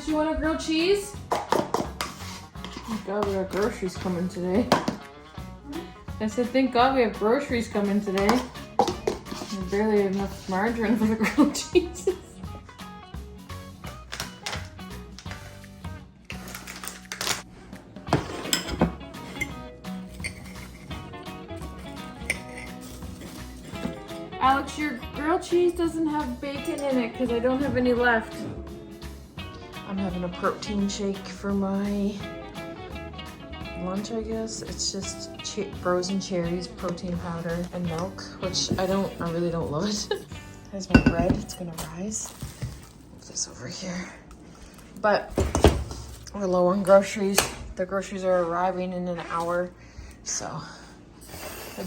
Florence, you want a grilled cheese? Thank God we got groceries coming today. I said, thank God we have groceries coming today. We barely have enough margarine for the grilled cheeses. Alex, your grilled cheese doesn't have bacon in it because I don't have any left. I'm having a protein shake for my lunch, I guess. It's just frozen cherries, protein powder, and milk, which I really don't love it. There's my bread, it's gonna rise. Move this over here. But we're low on groceries. The groceries are arriving in an hour. So I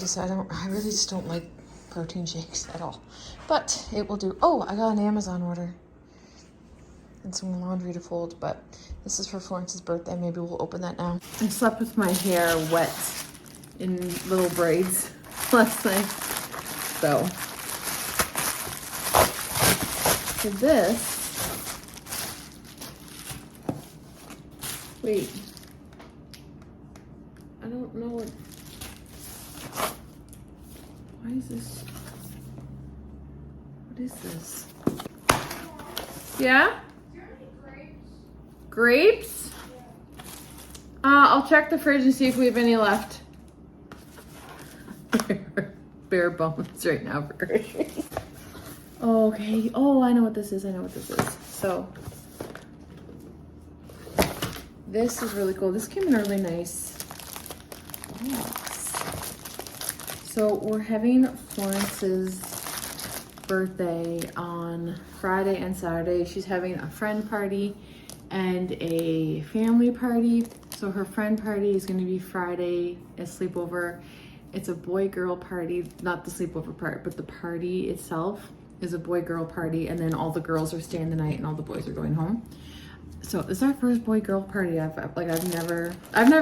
really just don't like protein shakes at all. But it will do. Oh, I got an Amazon order. And some laundry to fold, but this is for Florence's birthday. Maybe we'll open that now. I slept with my hair wet in little braids last night. So this, wait, I don't know what, why is this, what is this? Yeah? Grapes? I'll check the fridge and see if we have any left. Bare bones right now for groceries. Okay. Oh, I know what this is. So, this is really cool. This came in really nice. Yes. So, we're having Florence's birthday on Friday and Saturday. She's having a friend party and a family party. So her friend party is going to be Friday, a sleepover. It's a boy-girl party, not the sleepover part, but the party itself is a boy-girl party, and then all the girls are staying the night and all the boys are going home. So it's our first boy-girl party. I've never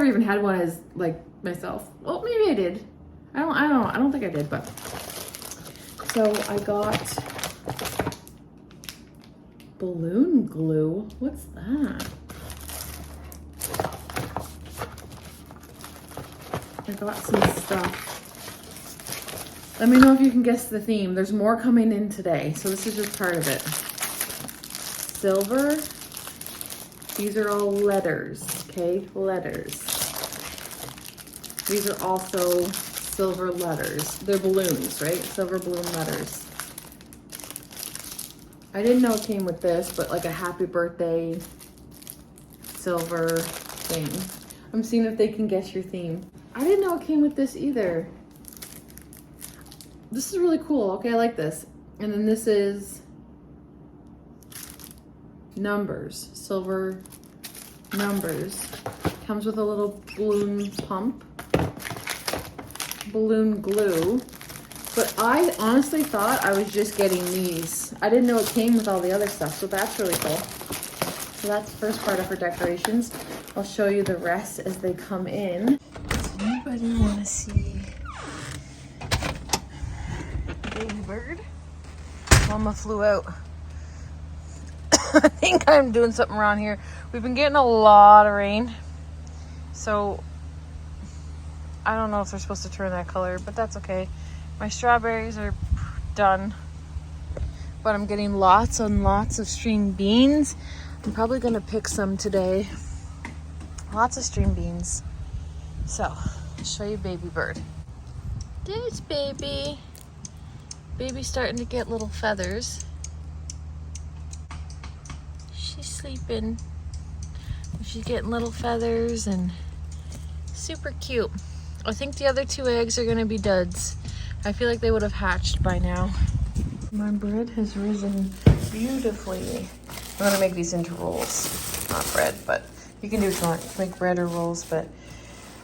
even had one as like myself. Well, maybe I did. I don't think I did, but so I got balloon glue. What's that? I got some stuff. Let me know if you can guess the theme. There's more coming in today, so this is just part of it. Silver. These are all letters, okay? Letters. These are also silver letters. They're balloons, right? Silver balloon letters. I didn't know it came with this, but like a happy birthday silver thing. I'm seeing if they can guess your theme. I didn't know it came with this either. This is really cool. Okay, I like this. And then this is numbers, silver numbers. Comes with a little balloon pump, balloon glue. But I honestly thought I was just getting these. I didn't know it came with all the other stuff, so that's really cool. So that's the first part of her decorations. I'll show you the rest as they come in. Does anybody want to see baby bird? Mama flew out. I think I'm doing something wrong here. We've been getting a lot of rain, so I don't know if they're supposed to turn that color, but that's okay. My strawberries are done, but I'm getting lots and lots of string beans. I'm probably gonna pick some today. Lots of string beans. So, I'll show you baby bird. There's baby. Baby's starting to get little feathers. She's sleeping. She's getting little feathers and super cute. I think the other two eggs are gonna be duds. I feel like they would have hatched by now. My bread has risen beautifully. I'm gonna make these into rolls. Not bread, but you can do what you want. You can make bread or rolls, but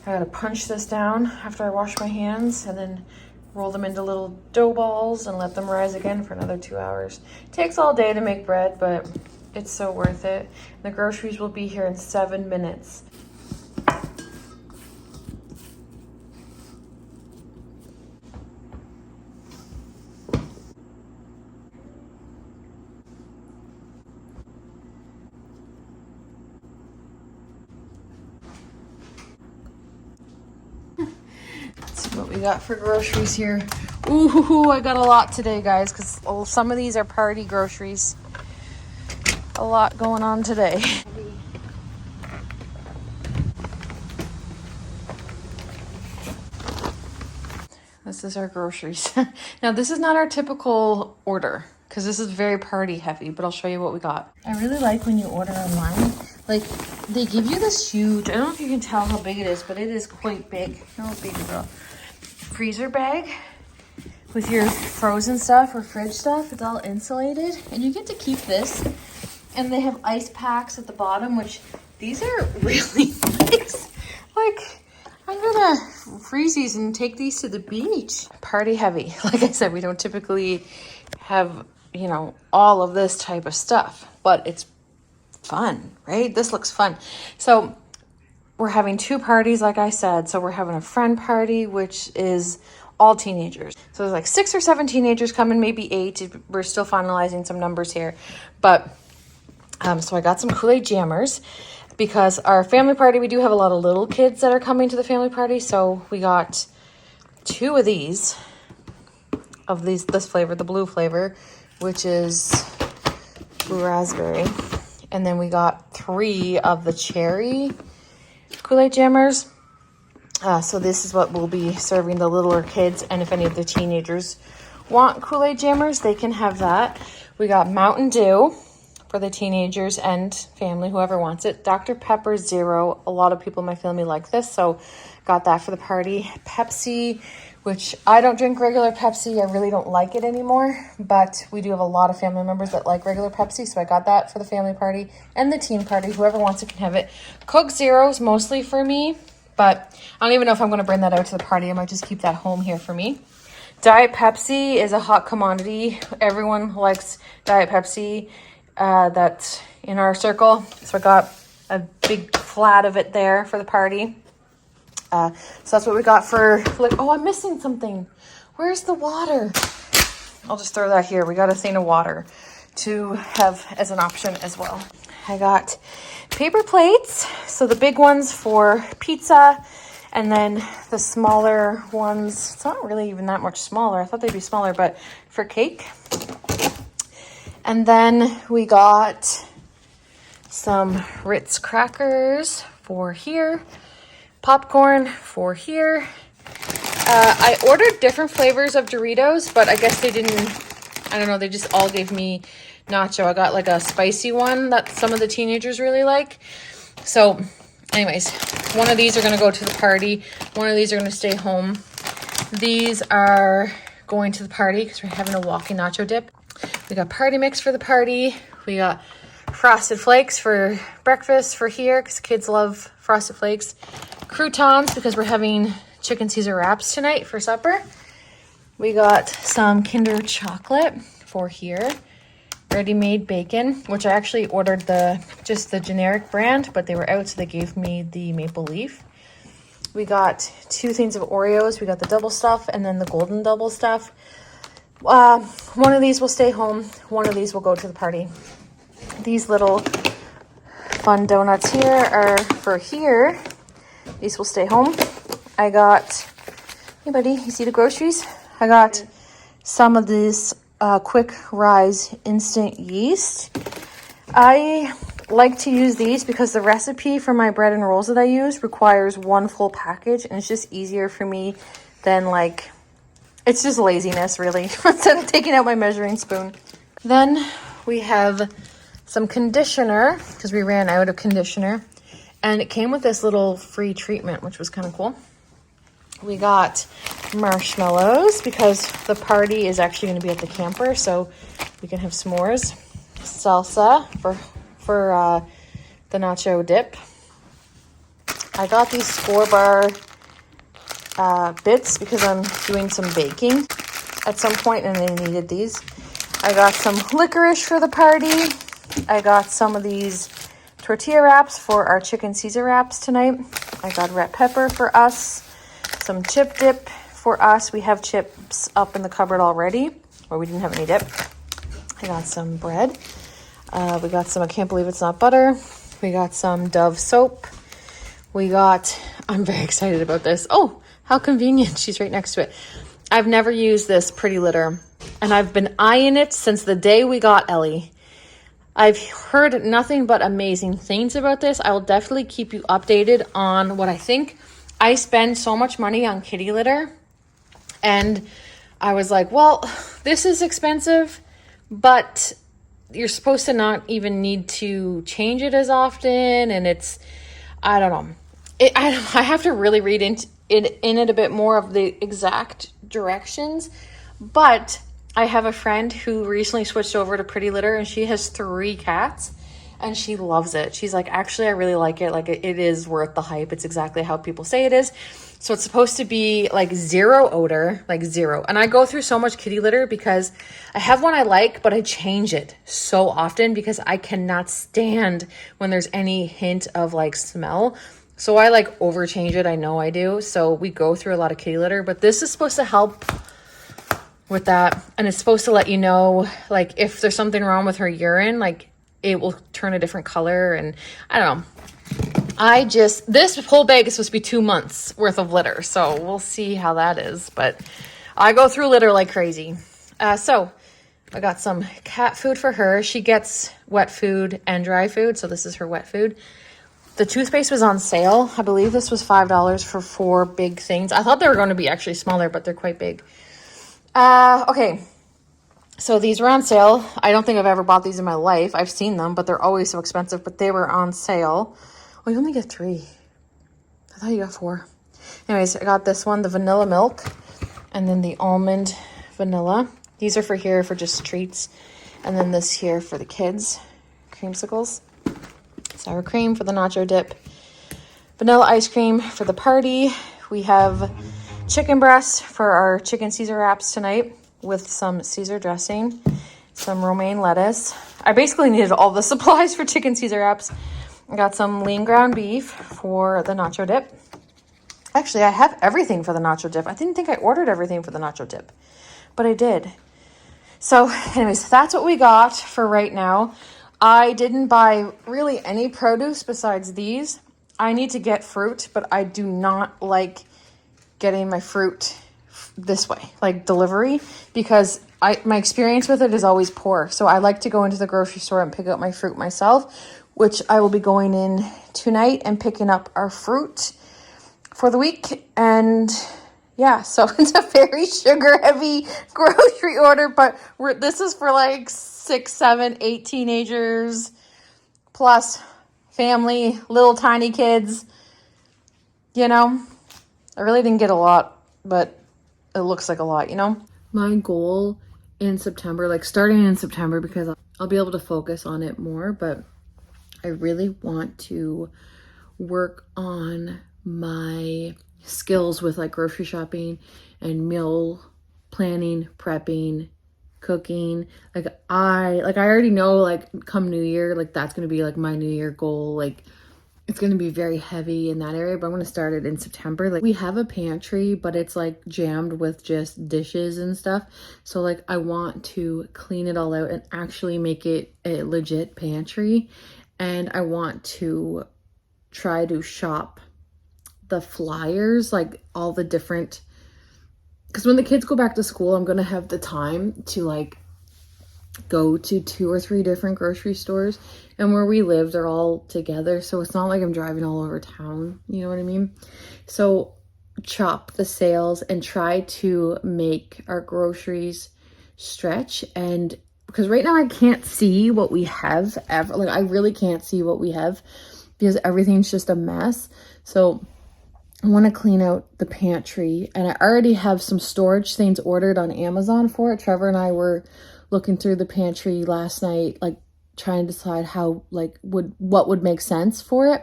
I gotta punch this down after I wash my hands and then roll them into little dough balls and let them rise again for another 2 hours. It takes all day to make bread, but it's so worth it. The groceries will be here in 7 minutes. got for groceries here? Ooh, I got a lot today, guys, because some of these are party groceries. A lot going on today. This is our groceries. Now, this is not our typical order because this is very party heavy, but I'll show you what we got. I really like when you order online. Like, they give you this huge, I don't know if you can tell how big it is, but it is quite big. No, big girl. Freezer bag with your frozen stuff or fridge stuff. It's all insulated, and you get to keep this. And they have ice packs at the bottom, which these are really nice. Like, I'm gonna freeze these and take these to the beach. Party heavy. Like I said, we don't typically have, you know, all of this type of stuff, but it's fun, right? This looks fun. So we're having 2 parties, like I said. So we're having a friend party, which is all teenagers. So there's like 6 or 7 teenagers coming, maybe 8. We're still finalizing some numbers here. But, so I got some Kool-Aid jammers. Because our family party, we do have a lot of little kids that are coming to the family party. So we got 2 of these, this flavor, the blue flavor, which is blue raspberry. And then we got 3 of the cherry Kool-Aid jammers. So this is what we'll be serving the littler kids. And if any of the teenagers want Kool-Aid jammers, they can have that. We got Mountain Dew for the teenagers and family, whoever wants it. Dr. Pepper Zero. A lot of people in my family like this, so got that for the party. Pepsi, which I don't drink regular Pepsi. I really don't like it anymore, but we do have a lot of family members that like regular Pepsi, so I got that for the family party and the teen party. Whoever wants it can have it. Coke Zero's mostly for me, but I don't even know if I'm going to bring that out to the party. I might just keep that home here for me. Diet Pepsi is a hot commodity. Everyone likes Diet Pepsi. That's in our circle. So I got a big flat of it there for the party. So that's what we got for, like, oh, I'm missing something. Where's the water? I'll just throw that here. We got a thing of water to have as an option as well. I got paper plates. So the big ones for pizza, and then the smaller ones, it's not really even that much smaller. I thought they'd be smaller, but for cake. And then we got some Ritz crackers for here, popcorn for here. I ordered different flavors of Doritos, but I guess they didn't, I don't know, they just all gave me nacho. I got like a spicy one that some of the teenagers really like. So anyways, one of these are going to go to the party. One of these are going to stay home. These are going to the party because we're having a walking nacho dip. We got party mix for the party. We got Frosted Flakes for breakfast for here because kids love Frosted Flakes. Croutons because we're having chicken Caesar wraps tonight for supper. We got some Kinder chocolate for here. Ready-made bacon, which I actually ordered just the generic brand, but they were out, so they gave me the maple leaf. We got 2 things of Oreos. We got the double stuff and then the golden double stuff. One of these will stay home. One of these will go to the party. These little fun donuts here are for here. These will stay home. I got, hey buddy, you see the groceries? I got some of this quick rise instant yeast. I like to use these because the recipe for my bread and rolls that I use requires 1 full package, and it's just easier for me than like, it's just laziness, really, instead of taking out my measuring spoon. Then we have some conditioner, because we ran out of conditioner. And it came with this little free treatment, which was kind of cool. We got marshmallows, because the party is actually going to be at the camper, so we can have s'mores. Salsa for the nacho dip. I got these Score Bar bits because I'm doing some baking at some point and they needed these. I got some licorice for the party. I got some of these tortilla wraps for our chicken Caesar wraps tonight. I got red pepper for us, some chip dip for us. We have chips up in the cupboard already, or we didn't have any dip. I got some bread. We got some, I can't believe it's not butter. We got some Dove soap. We got, I'm very excited about this. Oh, How convenient. She's right next to it. I've never used this Pretty Litter, and I've been eyeing it since the day we got Ellie. I've heard nothing but amazing things about this. I will definitely keep you updated on what I think. I spend so much money on kitty litter, and I was like, well, this is expensive, but you're supposed to not even need to change it as often, and it's, I don't know. I have to really read into it a bit more of the exact directions, but I have a friend who recently switched over to Pretty Litter, and she has 3 cats, and she loves it. She's like, actually, I really like it. Like, it is worth the hype. It's exactly how people say it is. So it's supposed to be like 0 odor, like 0. And I go through so much kitty litter because I have one I like, but I change it so often because I cannot stand when there's any hint of like smell. So I like over change it. I know I do. So we go through a lot of kitty litter, but this is supposed to help with that. And it's supposed to let you know, like, if there's something wrong with her urine, like it will turn a different color. And I don't know. This whole bag is supposed to be 2 months worth of litter. So we'll see how that is. But I go through litter like crazy. So I got some cat food for her. She gets wet food and dry food. So this is her wet food. The toothpaste was on sale. I believe this was $5 for 4 big things. I thought they were going to be actually smaller, but they're quite big. Okay. So these were on sale. I don't think I've ever bought these in my life. I've seen them, but they're always so expensive. But they were on sale. Oh, you only get 3. I thought you got 4. Anyways, I got this one, the vanilla milk, and then the almond vanilla. These are for here for just treats. And then this here for the kids, creamsicles. Sour cream for the nacho dip. Vanilla ice cream for the party. We have chicken breasts for our chicken Caesar wraps tonight with some Caesar dressing, some romaine lettuce. I basically needed all the supplies for chicken Caesar wraps. I got some lean ground beef for the nacho dip. Actually, I have everything for the nacho dip. I didn't think I ordered everything for the nacho dip, but I did. So anyways, that's what we got for right now. I didn't buy really any produce besides these. I need to get fruit, but I do not like getting my fruit this way, like delivery, because my experience with it is always poor. So I like to go into the grocery store and pick up my fruit myself, which I will be going in tonight and picking up our fruit for the week. And yeah, so it's a very sugar heavy grocery order, but this is for like 6, 7, 8 teenagers plus family, little tiny kids. You know, I really didn't get a lot, but it looks like a lot, you know? My goal in September, like starting in September, because I'll be able to focus on it more, but I really want to work on my skills with like grocery shopping and meal planning, prepping, cooking. I already know, like, come New Year, like that's going to be like my New Year goal. Like, it's going to be very heavy in that area, but I'm going to start it in September. Like, we have a pantry, but it's like jammed with just dishes and stuff. So like, I want to clean it all out and actually make it a legit pantry. And I want to try to shop the flyers, like all the different, because when the kids go back to school, I'm going to have the time to like go to 2 or 3 different grocery stores, and where we live, they're all together. So it's not like I'm driving all over town. You know what I mean? So chop the sales and try to make our groceries stretch. And because right now I can't see what we have ever, like I really can't see what we have because everything's just a mess. So I want to clean out the pantry, and I already have some storage things ordered on Amazon for it. Trevor and I were looking through the pantry last night, like trying to decide how, like, what would make sense for it.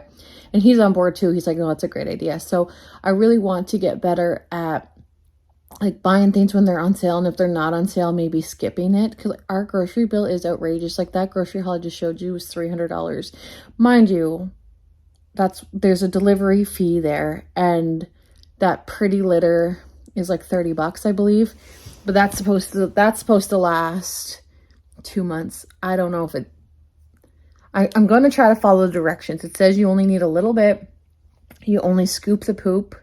And he's on board too. He's like, no, that's a great idea. So I really want to get better at like buying things when they're on sale, and if they're not on sale, maybe skipping it, because our grocery bill is outrageous. Like that grocery haul I just showed you was $300. Mind you, there's a delivery fee there, and that Pretty Litter is like $30, I believe. But that's supposed to last 2 months. I don't know if I'm going to try to follow the directions. It says you only need a little bit. You only scoop the poop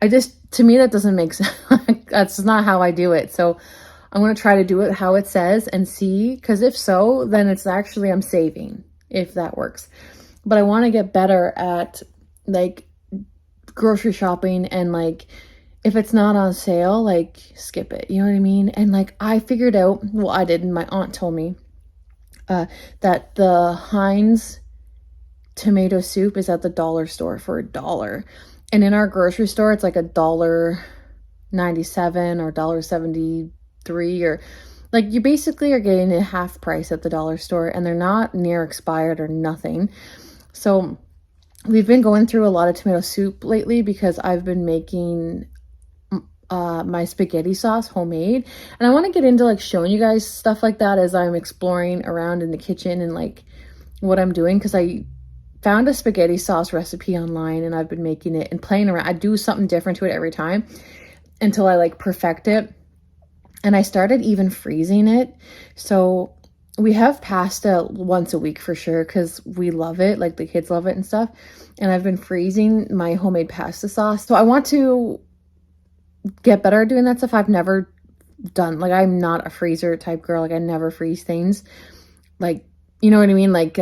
to me, that doesn't make sense. That's not how I do it. So I'm going to try to do it how it says and see, because if so, then it's actually, I'm saving, if that works. But I want to get better at like grocery shopping, and like if it's not on sale, like skip it, you know what I mean? And like I figured out, well, I didn't, my aunt told me that the Heinz tomato soup is at the dollar store for $1. And in our grocery store, it's like $1.97 or $1.73, or like you basically are getting a half price at the dollar store, and they're not near expired or nothing. So we've been going through a lot of tomato soup lately because I've been making my spaghetti sauce homemade, and I want to get into like showing you guys stuff like that as I'm exploring around in the kitchen and like what I'm doing, because I found a spaghetti sauce recipe online and I've been making it and playing around. I do something different to it every time until I like perfect it. And I started even freezing it. So we have pasta once a week for sure, because we love it, like the kids love it and stuff. And I've been freezing my homemade pasta sauce. So I want to get better at doing that stuff. I've never done, like I'm not a freezer type girl. Like I never freeze things. Like, you know what I mean? Like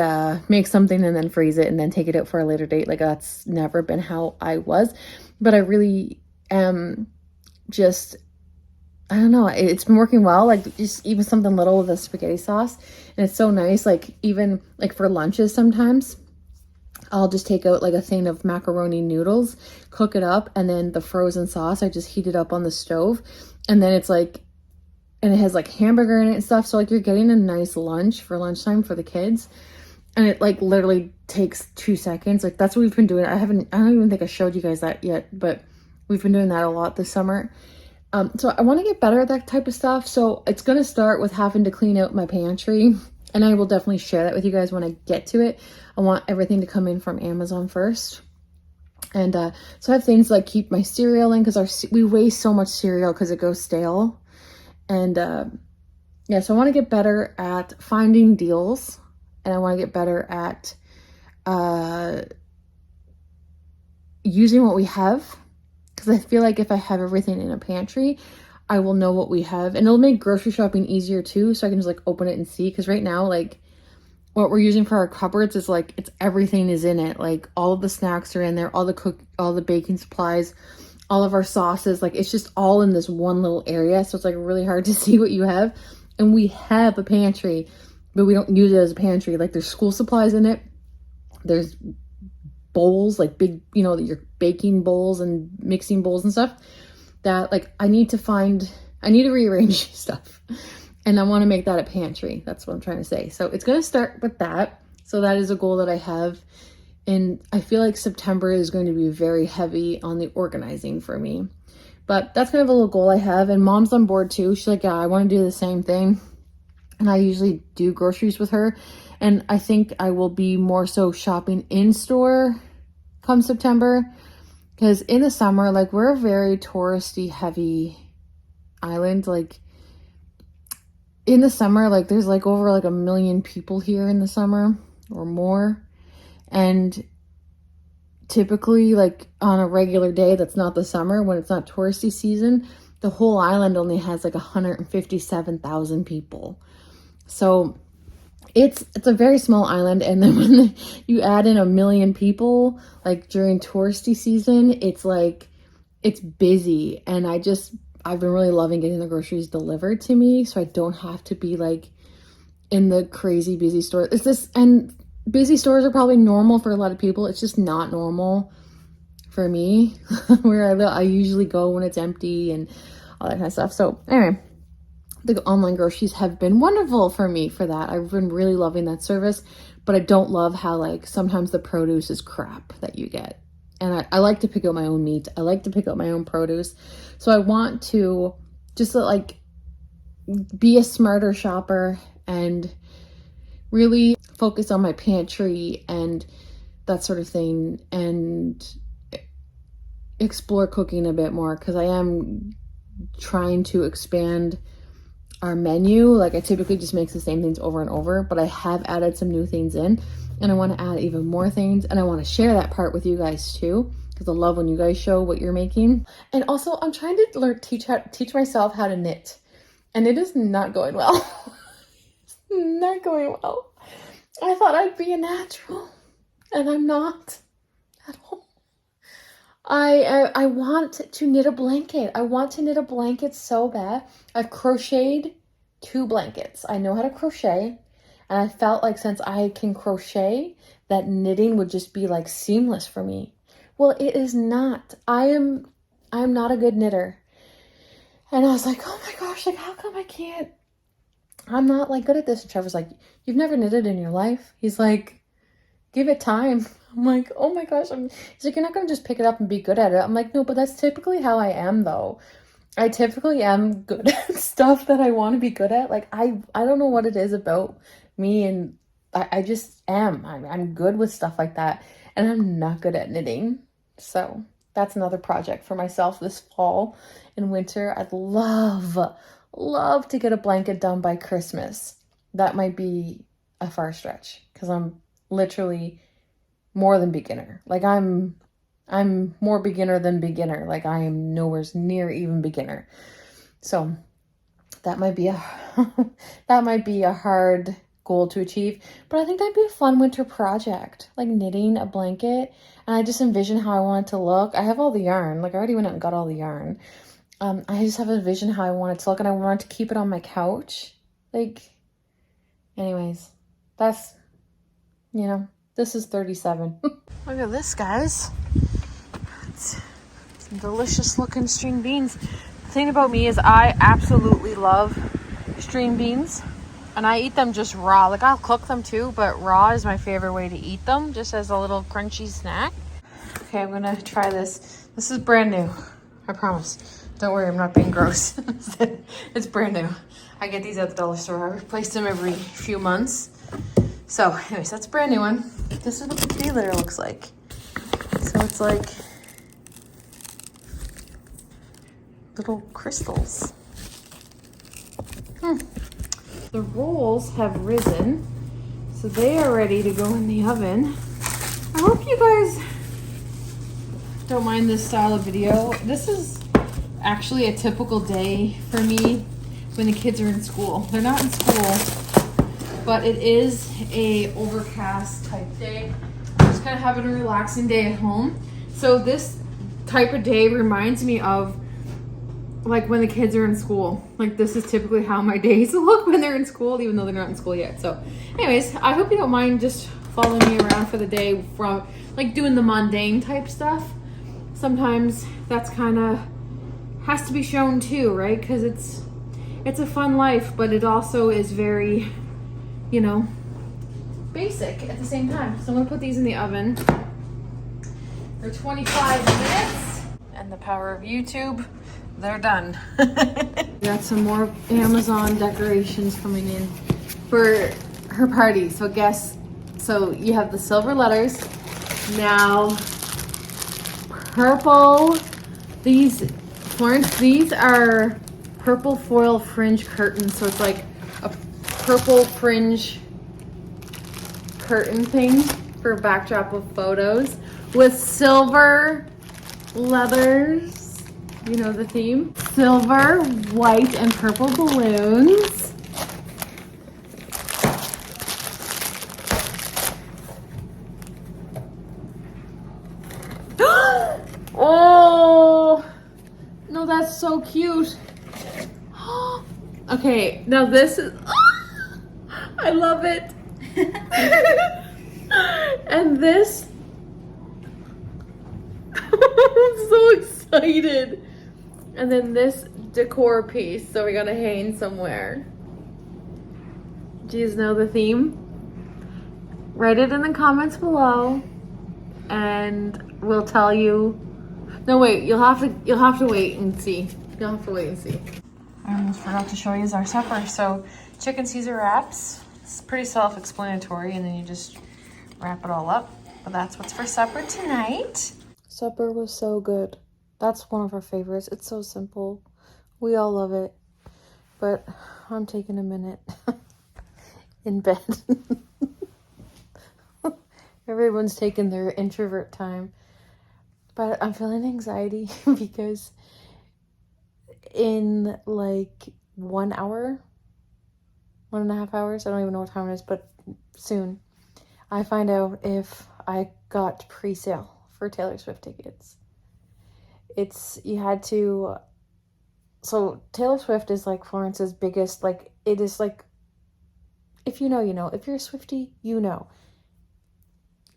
make something and then freeze it and then take it out for a later date. Like that's never been how I was. But I really am just, I don't know, it's been working well. Like just even something little with a spaghetti sauce, and it's so nice. Like even like for lunches sometimes I'll just take out like a thing of macaroni noodles, cook it up, and then the frozen sauce, I just heat it up on the stove, and then it's like, and it has like hamburger in it and stuff. So like you're getting a nice lunch for lunchtime for the kids, and it like literally takes 2 seconds. Like that's what we've been doing. I don't even think I showed you guys that yet, but we've been doing that a lot this summer. So I want to get better at that type of stuff. So it's going to start with having to clean out my pantry, and I will definitely share that with you guys when I get to it. I want everything to come in from Amazon first. And so I have things like keep my cereal in, because we waste so much cereal because it goes stale. And yeah, so I want to get better at finding deals, and I want to get better at using what we have. Because I feel like if I have everything in a pantry, I will know what we have. And it'll make grocery shopping easier too. So I can just like open it and see. Because right now, like what we're using for our cupboards is like, it's everything is in it. Like all of the snacks are in there, all the baking supplies, all of our sauces. Like it's just all in this one little area. So it's like really hard to see what you have. And we have a pantry, but we don't use it as a pantry. Like there's school supplies in it. There's bowls, like big, you know, your baking bowls and mixing bowls and stuff, that like I need to rearrange stuff, and I want to make that a pantry. That's what I'm trying to say. So it's going to start with that. So that is a goal that I have, and I feel like September is going to be very heavy on the organizing for me, but that's kind of a little goal I have. And Mom's on board too. She's like, yeah, I want to do the same thing. And I usually do groceries with her, and I think I will be more so shopping in store come September, because in the summer, like we're a very touristy heavy island. Like in the summer, like there's like over like 1 million people here in the summer or more, and typically like on a regular day that's not the summer, when it's not touristy season, the whole island only has like 157,000 people. So it's a very small island, and then when you add in 1 million people, like during touristy season, it's like, it's busy. And I've been really loving getting the groceries delivered to me, so I don't have to be like in the crazy busy store. And busy stores are probably normal for a lot of people. It's just not normal for me, where I usually go when it's empty and all that kind of stuff. So anyway, the online groceries have been wonderful for me for that. I've been really loving that service, but I don't love how like sometimes the produce is crap that you get. And I like to pick out my own meat. I like to pick out my own produce. So I want to just like be a smarter shopper and really focus on my pantry and that sort of thing, and explore cooking a bit more, because I am trying to expand our menu. Like I typically just make the same things over and over, but I have added some new things in, and I want to add even more things, and I want to share that part with you guys too. because I love when you guys show what you're making. And also, I'm trying to teach myself how to knit, and it is not going well. It's not going well. I thought I'd be a natural, and I'm not at all. I want to knit a blanket. I want to knit a blanket so bad. I've crocheted 2 blankets. I know how to crochet, and I felt like since I can crochet, that knitting would just be like seamless for me. Well, it is not. I am not a good knitter. And I was like, oh my gosh, like how come I can't? I'm not like good at this. And Trevor's like, you've never knitted in your life? He's like, give it time. I'm like, oh my gosh. He's like, you're not going to just pick it up and be good at it. I'm like, no, but that's typically how I am though. I typically am good at stuff that I want to be good at. Like, I don't know what it is about me, and I just am. I'm good with stuff like that, and I'm not good at knitting. So that's another project for myself this fall and winter. I'd love to get a blanket done by Christmas. That might be a far stretch because I'm literally more than beginner. Like I'm more beginner than beginner. Like I am nowhere near even beginner. So that might be a hard goal to achieve, but I think that'd be a fun winter project, like knitting a blanket. And I just envision how I want it to look. I have all the yarn. Like I already went out and got all the yarn. I just have a vision how I want it to look, and I want to keep it on my couch. Like, anyways, that's, this is 37. Look at this, guys. It's some delicious looking string beans. The thing about me is I absolutely love string beans, and I eat them just raw. Like I'll cook them too, but raw is my favorite way to eat them, just as a little crunchy snack. Okay, I'm gonna try this. This is brand new, I promise. Don't worry, I'm not being gross. It's brand new. I get these at the dollar store. I replace them every few months. So anyways, that's a brand new one. This is what the tea litter looks like. So it's like little crystals. The rolls have risen, so they are ready to go in the oven. I hope you guys don't mind this style of video. This is actually a typical day for me when the kids are in school. They're not in school, but it is a overcast type day. I'm just kind of having a relaxing day at home. So this type of day reminds me of like when the kids are in school. Like this is typically how my days look when they're in school, even though they're not in school yet. So anyways, I hope you don't mind just following me around for the day from like doing the mundane type stuff. Sometimes that's kind of has to be shown too, right? Because it's a fun life, but it also is very, basic at the same time. So I'm gonna put these in the oven for 25 minutes, and the power of YouTube, they're done. We got some more Amazon decorations coming in for her party. So you have the silver letters, now purple, these are purple foil fringe curtains. So it's like a purple fringe curtain thing for a backdrop of photos with silver leathers. You know the theme. Silver, white, and purple balloons. Oh, no, that's so cute. Okay, now this is, I love it. And this, I'm so excited. And then this decor piece, so we're gonna hang somewhere. Do you know the theme? Write it in the comments below, and we'll tell you. No, wait, you'll have to wait and see. You'll have to wait and see. I almost forgot to show you our supper. So chicken Caesar wraps. It's pretty self-explanatory, and then you just wrap it all up. But that's what's for supper tonight. Supper was so good. That's one of our favorites. It's so simple. We all love it. But I'm taking a minute in bed. Everyone's taking their introvert time. But I'm feeling anxiety because in like 1 hour, 1.5 hours, I don't even know what time it is, but soon, I find out if I got pre-sale for Taylor Swift tickets. You had to, so Taylor Swift is like Florence's biggest, like, it is like, if you know, you know. If you're a Swiftie, you know.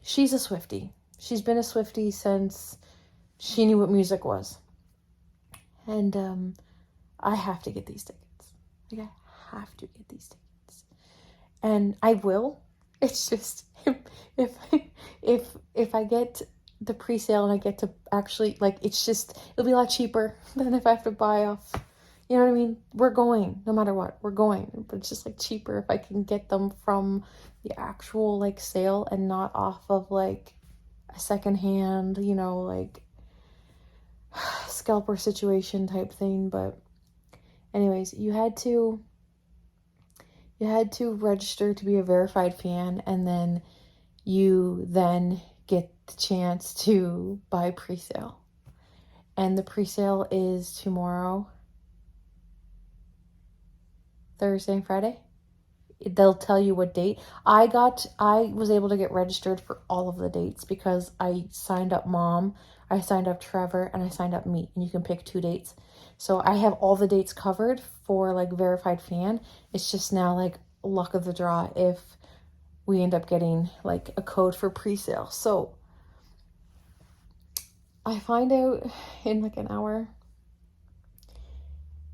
She's a Swiftie. She's been a Swiftie since she knew what music was. And I have to get these tickets. Like, I have to get these tickets. And I will. It's just, if I get the pre-sale and I get to actually, like, it's just, it'll be a lot cheaper than if I have to buy off. You know what I mean? We're going, no matter what, we're going. But it's just, like, cheaper if I can get them from the actual, like, sale and not off of, like, a secondhand, you know, like, scalper situation type thing. But anyways, you had to register to be a verified fan, and then you then get the chance to buy pre-sale. And the pre-sale is tomorrow, Thursday and Friday. They'll tell you what date. I was able to get registered for all of the dates because I signed up Mom, I signed up Trevor, and I signed up me, and you can pick 2 dates. So I have all the dates covered for, like, verified fan. It's just now, like, luck of the draw if we end up getting, like, a code for pre-sale. So I find out in, like, an hour,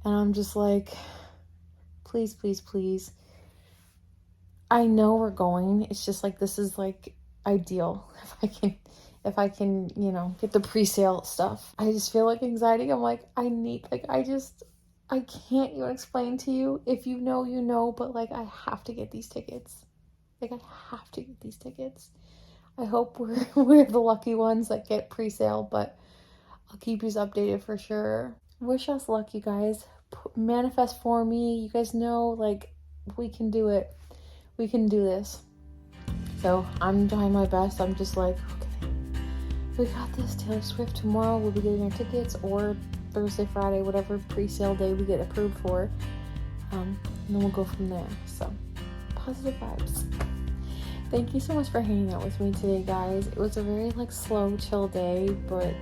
and I'm just like, please, please, please. I know we're going. It's just, like, this is, like, ideal if I can, you know, get the pre-sale stuff. I just feel like anxiety. I'm like, I can't even explain to you. If you know, you know, but, like, I have to get these tickets. Like, I have to get these tickets. I hope we're the lucky ones that get pre-sale, but I'll keep you updated for sure. Wish us luck, you guys. Manifest for me. You guys know, like, we can do it. We can do this. So I'm trying my best. I'm just like, okay, we got this. Taylor Swift tomorrow. We'll be getting our tickets, or Thursday, Friday, whatever pre-sale day we get approved for. And then we'll go from there. So positive vibes. Thank you so much for hanging out with me today, guys. It was a very, like, slow, chill day, but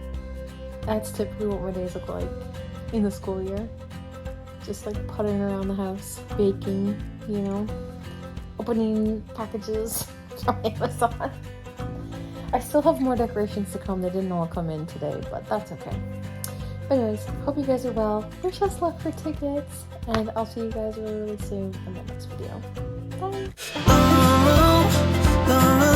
that's typically what my days look like in the school year. Just, like, puttering around the house, baking, you know, opening packages from Amazon. I still have more decorations to come. They didn't all come in today, but that's okay. But anyways, hope you guys are well. Wish us luck for tickets, and I'll see you guys really, really soon in the next video. Bye!